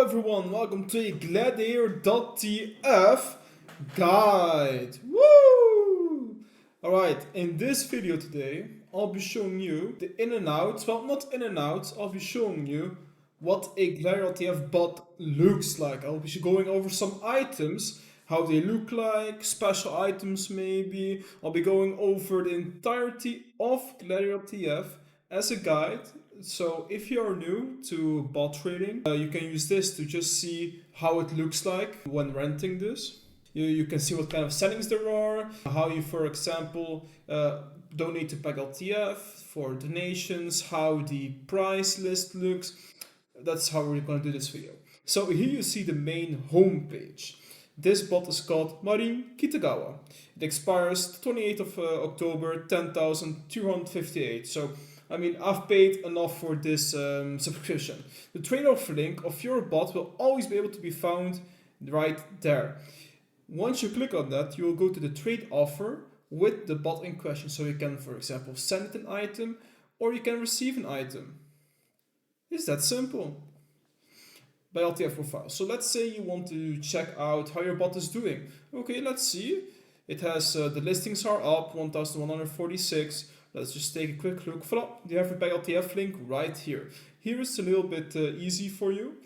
everyone, welcome to a Gladiator.TF guide. Woo! Alright, in this video today, I'll be showing you the in and outs, well not in and outs, I'll be showing you what a Gladiator.TF bot looks like. I'll be going over some items, how they look like, special items maybe. I'll be going over the entirety of Gladiator.TF as a guide. So if you are new to bot trading, you can use this to just see how it looks like when renting this. You can see what kind of settings there are, how you, for example, donate to BackpackTF for donations, how the price list looks. That's how we're going to do this video. So here you see the main home page. This bot is called Marin Kitagawa. It expires 28th of October, 10,258. So I mean, I've paid enough for this subscription. The trade-off link of your bot will always be able to be found right there. Once you click on that, you will go to the trade offer with the bot in question. So you can, for example, send an item or you can receive an item. It's that simple. By LTF profile. So let's say you want to check out how your bot is doing. Okay, let's see. It has the listings are up 1,146. Let's just take a quick look. Voila, you have a BackpackTF link right here. Here is a little bit easy for you.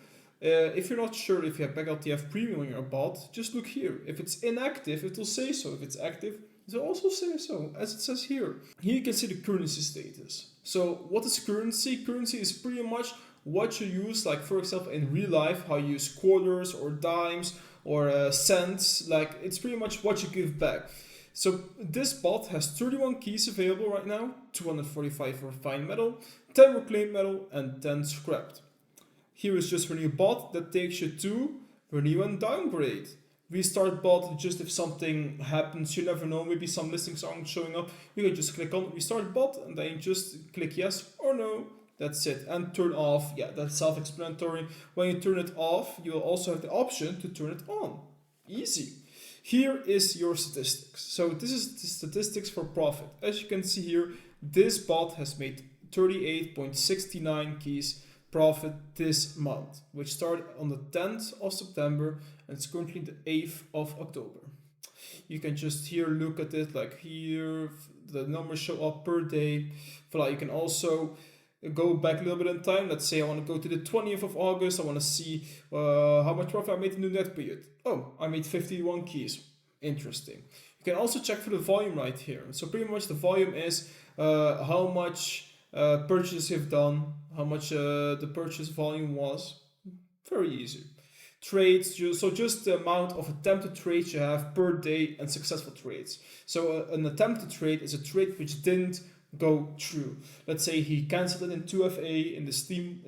If you're not sure if you have BackpackTF Premium on your bot, just look here. If it's inactive, it will say so. If it's active, it will also say so, as it says here. Here you can see the currency status. So what is currency? Currency is pretty much what you use, like for example in real life, how you use quarters or dimes or cents. Like it's pretty much what you give back. So this bot has 31 keys available right now, 245 for fine metal, 10 reclaimed metal and 10 scrapped. Here is just renew bot that takes you to renew and downgrade. Restart bot, just if something happens, you never know, maybe some listings aren't showing up, you can just click on restart bot and then just click yes or no. That's it. And turn off, yeah, that's self-explanatory. When you turn it off, you will also have the option to turn it on. Easy. Here is your statistics. So this is the statistics for profit. As you can see here, this bot has made 38.69 keys profit this month, which started on the 10th of September and it's currently the 8th of October. You can just here look at it, like here, the numbers show up per day. Voila, you can also go back a little bit in time. Let's say I want to go to the 20th of August. I want to see how much profit I made in the net period. Oh, I made 51 keys. Interesting. You can also check for the volume right here. So pretty much the volume is how much purchases you've done, how much the purchase volume was. Very easy. Trades, so just the amount of attempted trades you have per day and successful trades. So an attempted trade is a trade which didn't go through. Let's say he cancelled it in 2FA in the Steam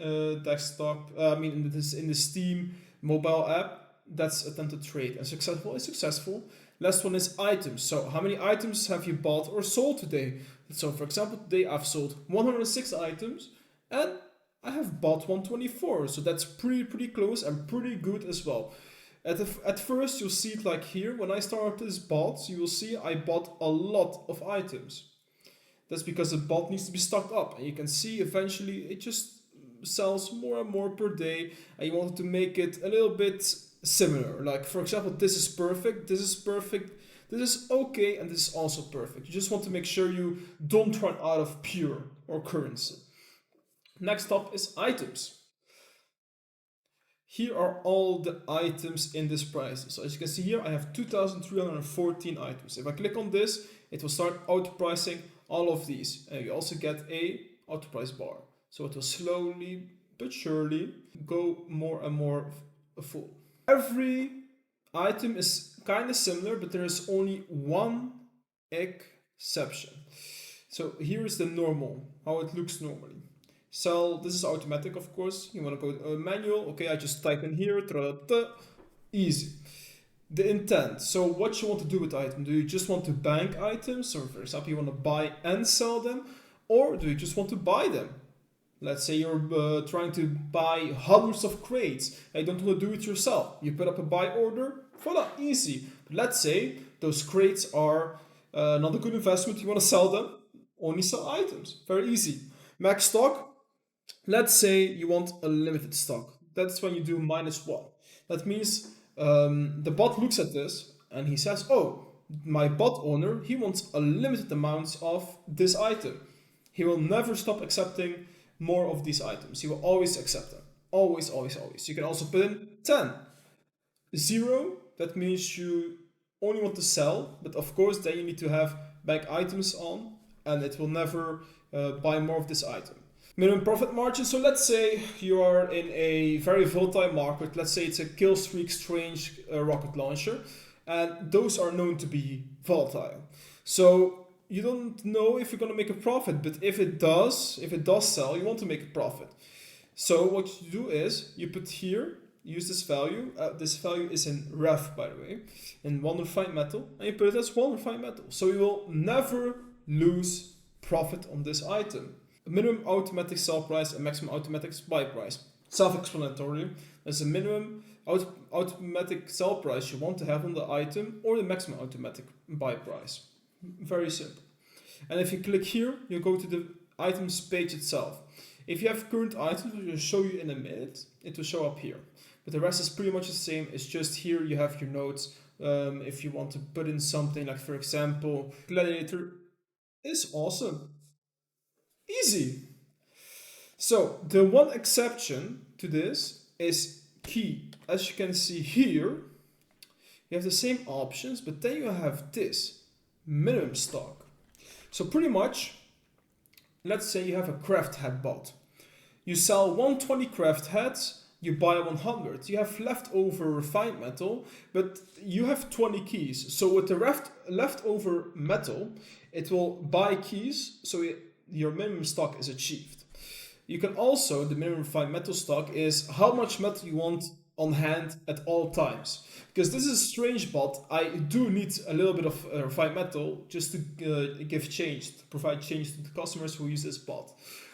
desktop, in the Steam mobile app. That's attempted trade, and successful is successful. Last one is items. So how many items have you bought or sold today? So for example, today I've sold 106 items and I have bought 124. So that's pretty close and pretty good as well. At first you'll see it like here. When I started this bot, you will see I bought a lot of items. That's because the bot needs to be stocked up, and you can see eventually it just sells more and more per day, and you want to make it a little bit similar. Like for example, this is perfect, this is perfect, this is okay, and this is also perfect. You just want to make sure you don't run out of pure or currency. Next up is items. Here are all the items in this price. So as you can see here, I have 2,314 items. If I click on this, it will start auto pricing all of these, and you also get a auto price bar. So it will slowly but surely go more and more full. Every item is kind of similar, but there is only one exception. So here is the normal, how it looks normally. So this is automatic, of course. You want to go manual. Okay, I just type in here, easy. The intent. So what you want to do with the item. Do you just want to bank items? Or for example, you want to buy and sell them? Or do you just want to buy them? Let's say you're trying to buy hundreds of crates and you don't want to do it yourself. You put up a buy order. Voila, easy. But let's say those crates are not a good investment. You want to sell them. Only sell items. Very easy. Max stock. Let's say you want a limited stock. That's when you do -1. That means the bot looks at this and he says, oh, my bot owner, he wants a limited amount of this item. He will never stop accepting more of these items. He will always accept them. Always, always, always. You can also put in 10. 0, that means you only want to sell, but of course then you need to have back items on and it will never buy more of this item. Minimum profit margin, so let's say you are in a very volatile market, let's say it's a Killstreak Strange rocket launcher, and those are known to be volatile. So you don't know if you're going to make a profit, but if it does sell, you want to make a profit. So what you do is you put here, use this value. This value is in ref, by the way, in 1 refined metal, and you put it as 1 refined metal. So you will never lose profit on this item. A minimum automatic sell price and maximum automatic buy price. Self-explanatory. There's a minimum automatic sell price you want to have on the item or the maximum automatic buy price. Very simple. And if you click here, you go to the items page itself. If you have current items, which will show you in a minute, it will show up here. But the rest is pretty much the same. It's just here you have your notes. If you want to put in something like, for example, Gladiator is awesome. Easy. So the one exception to this is key. As you can see here, you have the same options, but then you have this minimum stock. So pretty much, let's say you have a craft hat bot. You sell 120 craft hats, you buy 100. You have leftover refined metal, but you have 20 keys. So with the leftover metal, it will buy keys, so your minimum stock is achieved. You can also, the minimum refined metal stock is how much metal you want on hand at all times. Because this is a strange bot, I do need a little bit of refined metal just to give change, to provide change to the customers who use this bot.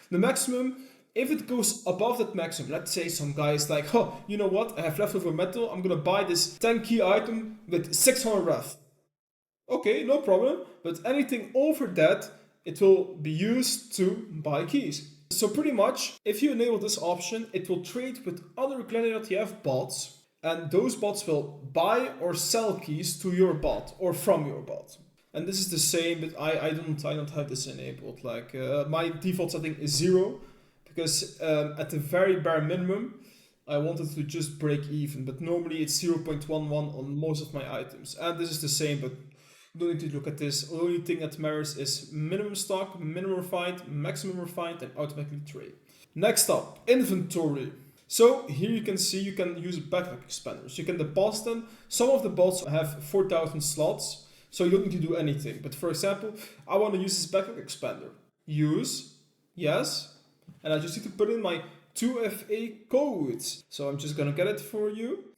The maximum, if it goes above that maximum, let's say some guy is like, oh, you know what, I have leftover metal, I'm gonna buy this 10 key item with 600 ref. Okay, no problem, but anything over that, it will be used to buy keys. So pretty much, if you enable this option, it will trade with other Gladiator.TF bots, and those bots will buy or sell keys to your bot or from your bot. And this is the same, but I don't have this enabled. Like my default setting is 0, because at the very bare minimum, I wanted to just break even. But normally it's 0.11 on most of my items, and this is the same, but don't need to look at this. The only thing that matters is minimum stock, minimum refined, maximum refined, and automatically trade. Next up, inventory. So here you can see you can use backpack expanders. You can deposit them. Some of the bots have 4,000 slots, so you don't need to do anything. But for example, I want to use this backpack expander. Use, yes, and I just need to put in my 2FA codes. So I'm just gonna get it for you.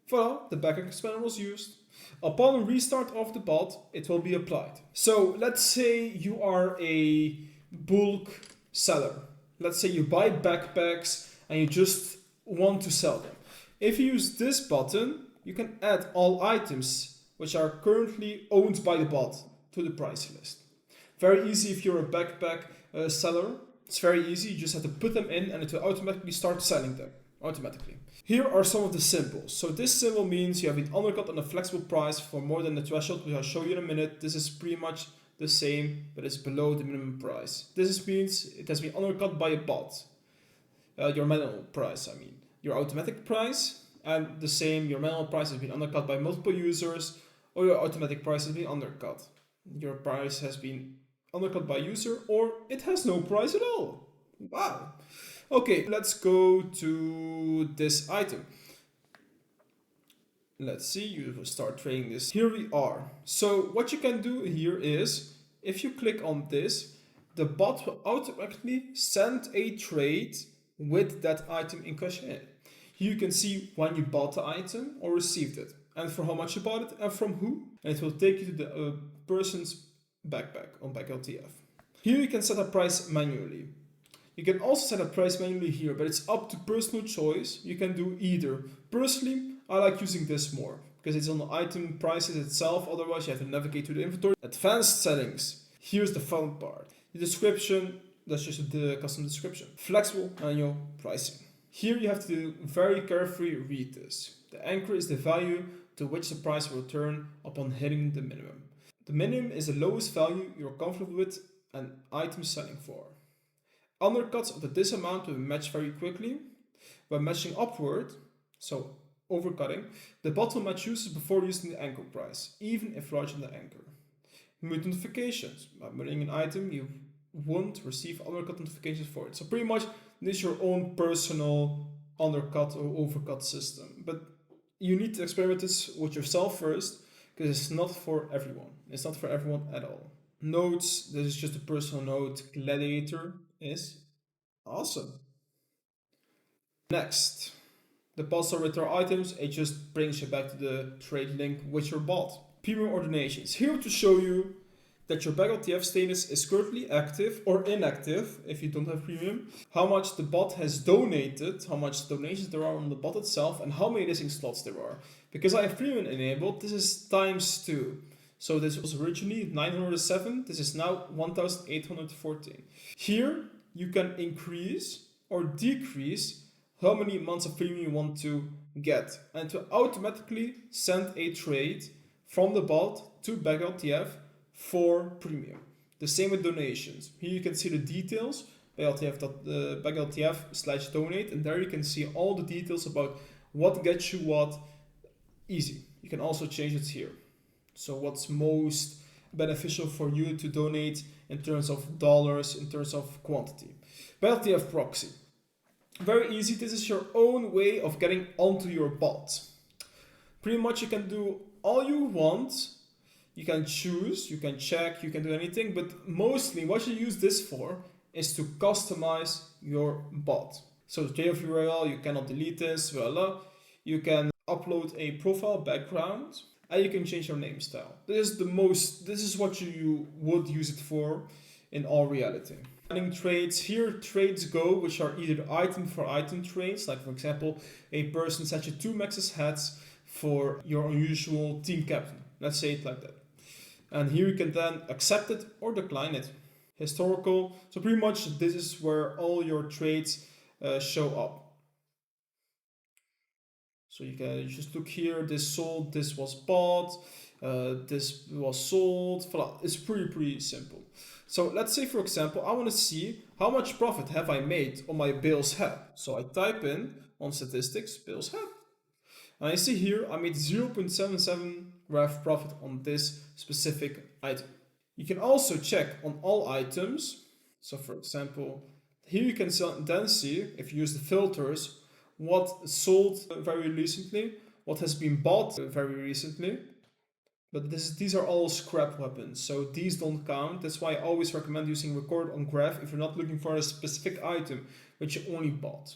Voila, the backpack expander was used. Upon restart of the bot, it will be applied. So let's say you are a bulk seller. Let's say you buy backpacks and you just want to sell them. If you use this button, you can add all items which are currently owned by the bot to the price list. Very easy if you're a backpack seller. It's very easy, you just have to put them in and it will automatically start selling them, automatically. Here are some of the symbols. So this symbol means you have been undercut on a flexible price for more than the threshold, which I'll show you in a minute. This is pretty much the same, but it's below the minimum price. This means it has been undercut by a bot. Your manual price, I mean. Your automatic price, and the same, your manual price has been undercut by multiple users, or your automatic price has been undercut. Your price has been undercut by user, or it has no price at all. Wow. Okay, let's go to this item. Let's see, you will start trading this. Here we are. So what you can do here is, if you click on this, the bot will automatically send a trade with that item in question. Here you can see when you bought the item or received it, and for how much you bought it and from who, and it will take you to the person's backpack on BackpackTF. Here you can set a price manually. You can also set a price manually here, but it's up to personal choice. You can do either. Personally, I like using this more because it's on the item prices itself. Otherwise, you have to navigate to the inventory. Advanced settings. Here's the fun part. The description, that's just the custom description. Flexible annual pricing. Here you have to very carefully read this. The anchor is the value to which the price will return upon hitting the minimum. The minimum is the lowest value you're comfortable with an item selling for. Undercuts of this amount will match very quickly. When matching upward, so overcutting, the bot will match users before using the anchor price, even if larger than the anchor. Mute notifications. By muting an item, you won't receive undercut notifications for it. So pretty much this is your own personal undercut or overcut system. But you need to experiment this with yourself first, because it's not for everyone. It's not for everyone at all. Notes, this is just a personal note. Gladiator is awesome. Next, the pasta with our items, it just brings you back to the trade link with your bot. Premium ordinations. Here to show you that your BackpackTF status is currently active or inactive if you don't have premium, how much the bot has donated, how much donations there are on the bot itself, and how many listing slots there are. Because I have premium enabled, this is ×2. So this was originally 907, this is now 1814. Here you can increase or decrease how many months of premium you want to get, and to automatically send a trade from the bot to BackpackTF for premium. The same with donations. Here you can see the details, BackpackTF/donate, and there you can see all the details about what gets you what. Easy. You can also change it here. So what's most beneficial for you to donate in terms of dollars, in terms of quantity. BackpackTF proxy. Very easy. This is your own way of getting onto your bot. Pretty much you can do all you want. You can choose, you can check, you can do anything, but mostly what you use this for is to customize your bot. So the JF URL, you cannot delete this, voila. You can upload a profile background, and you can change your name style. This is what you would use it for in all reality. Adding trades, here trades go, which are either item for item trades, like for example, a person sets you 2 maxes hats for your unusual team captain. Let's say it like that. And here you can then accept it or decline it. Historical, so pretty much this is where all your trades show up. So you can just look here, this sold, this was bought, this was sold, voilà. It's pretty simple. So let's say for example, I want to see how much profit have I made on my Bale's hat. So I type in on statistics, Bale's hat. And I see here I made 0.77 ref profit on this specific item. You can also check on all items. So for example, here you can then see, if you use the filters, what sold very recently, what has been bought very recently. But these are all scrap weapons, so these don't count. That's why I always recommend using record on graph if you're not looking for a specific item which you only bought.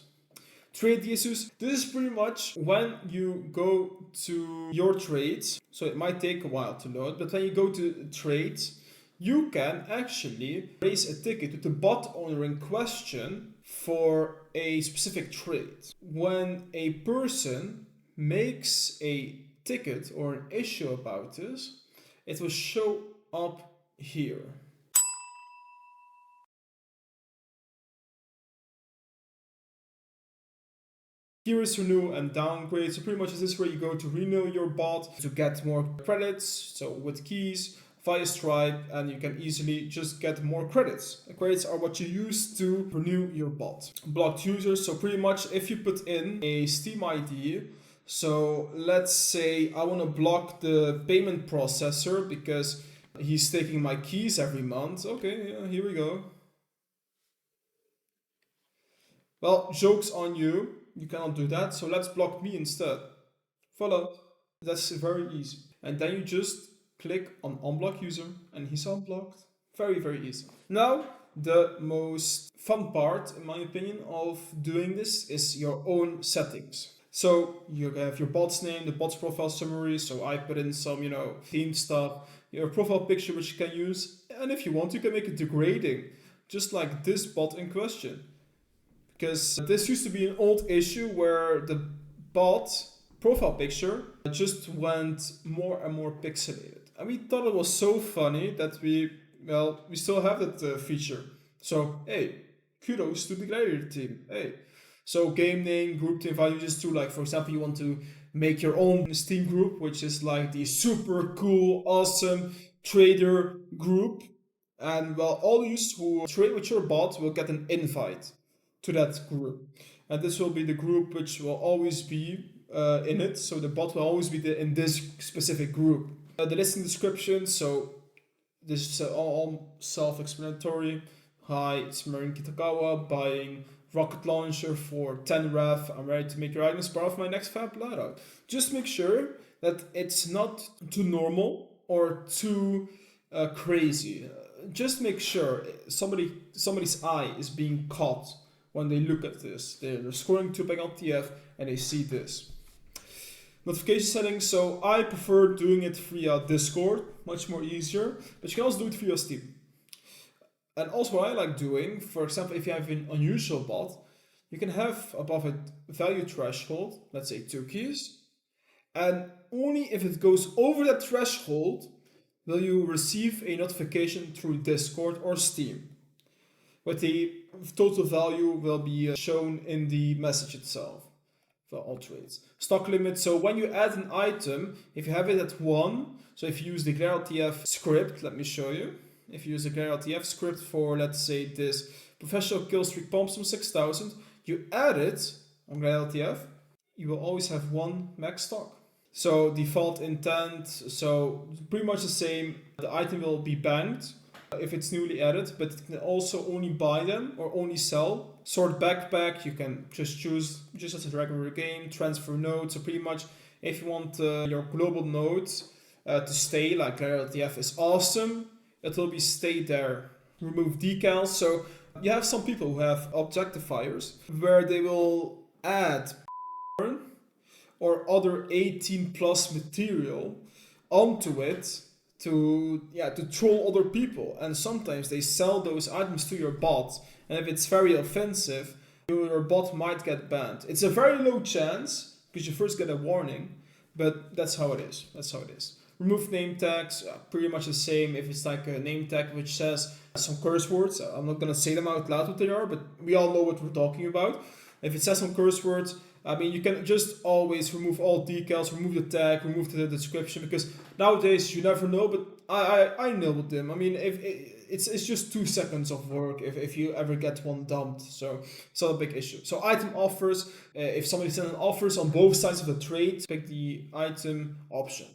Trade issues. This is pretty much when you go to your trades. So it might take a while to load, but when you go to trades, you can actually raise a ticket to the bot owner in question for a specific trade. When a person makes a ticket or an issue about this, it will show up here. Here is renew and downgrade. So pretty much this is where you go to renew your bot to get more credits. So with keys, via Stripe, and you can easily just get more credits. The credits are what you use to renew your bot. Blocked users. So pretty much if you put in a Steam ID, so let's say I want to block the payment processor because he's taking my keys every month. Okay, yeah, here we go. Well, joke's on you. You cannot do that, so let's block me instead. Voila. That's very easy. And then you just click on unblock user and he's unblocked. Very easy. Now, the most fun part, in my opinion, of doing this is your own settings. So you have your bot's name, the bot's profile summary. So I put in some, theme stuff, your profile picture, which you can use. And if you want, you can make it degrading, just like this bot in question. Because this used to be an old issue where the bot profile picture just went more and more pixelated. And we thought it was so funny that we still have that feature. So, hey, kudos to the Gladiator team. Hey. So game name, group to invite users to, like for example, you want to make your own Steam group, which is like the super cool, awesome trader group. And well, all users who trade with your bot will get an invite to that group. And this will be the group which will always be in it. So the bot will always be in this specific group. The listing description, so this is all self-explanatory. Hi, it's Marin Kitagawa, buying rocket launcher for 10 ref. I'm ready to make your items part of my next fab loadout. Just make sure that it's not too normal or too crazy. Just make sure somebody's eye is being caught when they look at this. They're scrolling to BackpackTF and they see this. Notification settings, so I prefer doing it via Discord, much more easier, but you can also do it via Steam. And also what I like doing, for example, if you have an unusual bot, you can have above a value threshold, let's say 2 keys, and only if it goes over that threshold will you receive a notification through Discord or Steam. But the total value will be shown in the message itself for all trades. Stock limit, so when you add an item, if you have it at 1, so if you use the Gladiator.TF script, let me show you. If you use the Gladiator.TF script for, let's say, this professional kill streak pumps from 6000, you add it on Gladiator.TF, you will always have 1 max stock. So default intent, so pretty much the same. The item will be banked if it's newly added, but it can also only buy them or only sell. Sort backpack, you can just choose just as a regular game. Transfer node, so pretty much if you want your global node to stay, like Gladiator.TF is awesome, it will be stay there. Remove decals, so you have some people who have objectifiers where they will add or other 18 plus material onto it to troll other people, and sometimes they sell those items to your bot, and if it's very offensive, your bot might get banned. It's a very low chance because you first get a warning, but that's how it is. Remove name tags, pretty much the same. If it's like a name tag which says some curse words, I'm not gonna say them out loud what they are, but we all know what we're talking about. If it says some curse words, I mean, you can just always remove all decals, remove the tag, remove the description, because nowadays you never know, but I nailed them. I mean, if it's just 2 seconds of work if you ever get one dumped, so it's not a big issue. So item offers, if somebody sends offers on both sides of the trade, pick the item option.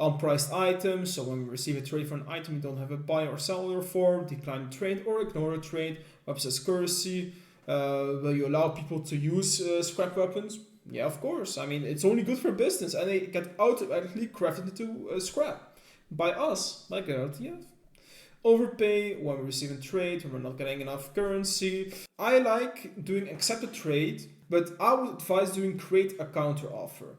Unpriced items, so when we receive a trade for an item we don't have a buy or sell order for, decline the trade or ignore the trade. Website's currency. Will you allow people to use scrap weapons? Yeah, of course. I mean, it's only good for business, and they get automatically crafted into scrap by us, by Gladiator.TF. Overpay when we receive a trade, when we're not getting enough currency. I like doing accept a trade, but I would advise doing create a counter offer.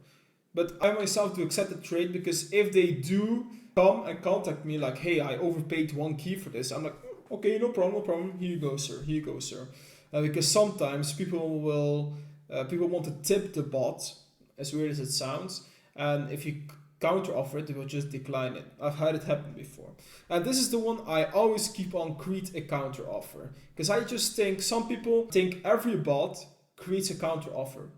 But I myself do accept the trade because if they do come and contact me like, hey, I overpaid 1 key for this, I'm like, okay, no problem. Here you go, sir. Because sometimes people want to tip the bot, as weird as it sounds, and if you counter offer it, they will just decline it. I've had it happen before. And this is the one I always keep on create a counter offer, because I just think some people think every bot creates a counter offer.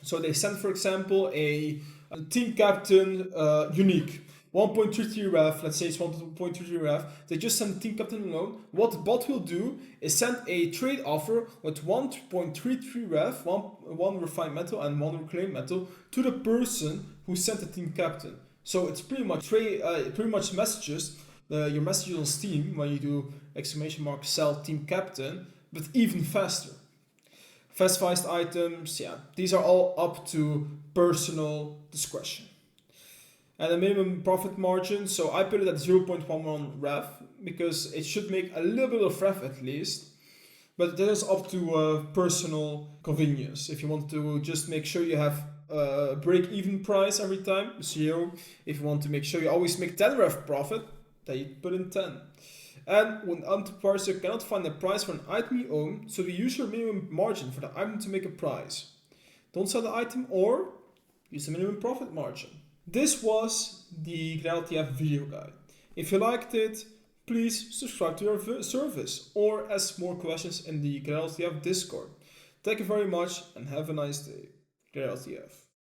So they send, for example, a team captain unique. 1.33 ref, let's say it's 1.33 ref, they just send the team captain alone. What the bot will do is send a trade offer with 1.33 ref, one refined metal and 1 reclaimed metal to the person who sent the team captain. So it's pretty much messages, your messages on Steam when you do ! sell team captain, but even faster. Fast-priced items, these are all up to personal discretion. And the minimum profit margin, so I put it at 0.11 ref because it should make a little bit of ref at least, but that is up to personal convenience. If you want to just make sure you have a break-even price every time, 0. If you want to make sure you always make 10 ref profit, then you put in 10. And when enterpriser cannot find a price for an item you own, so we use your minimum margin for the item to make a price. Don't sell the item or use the minimum profit margin. This was the Gladiator.TF video guide. If you liked it, please subscribe to our service or ask more questions in the Gladiator.TF Discord. Thank you very much and have a nice day. Gladiator.TF.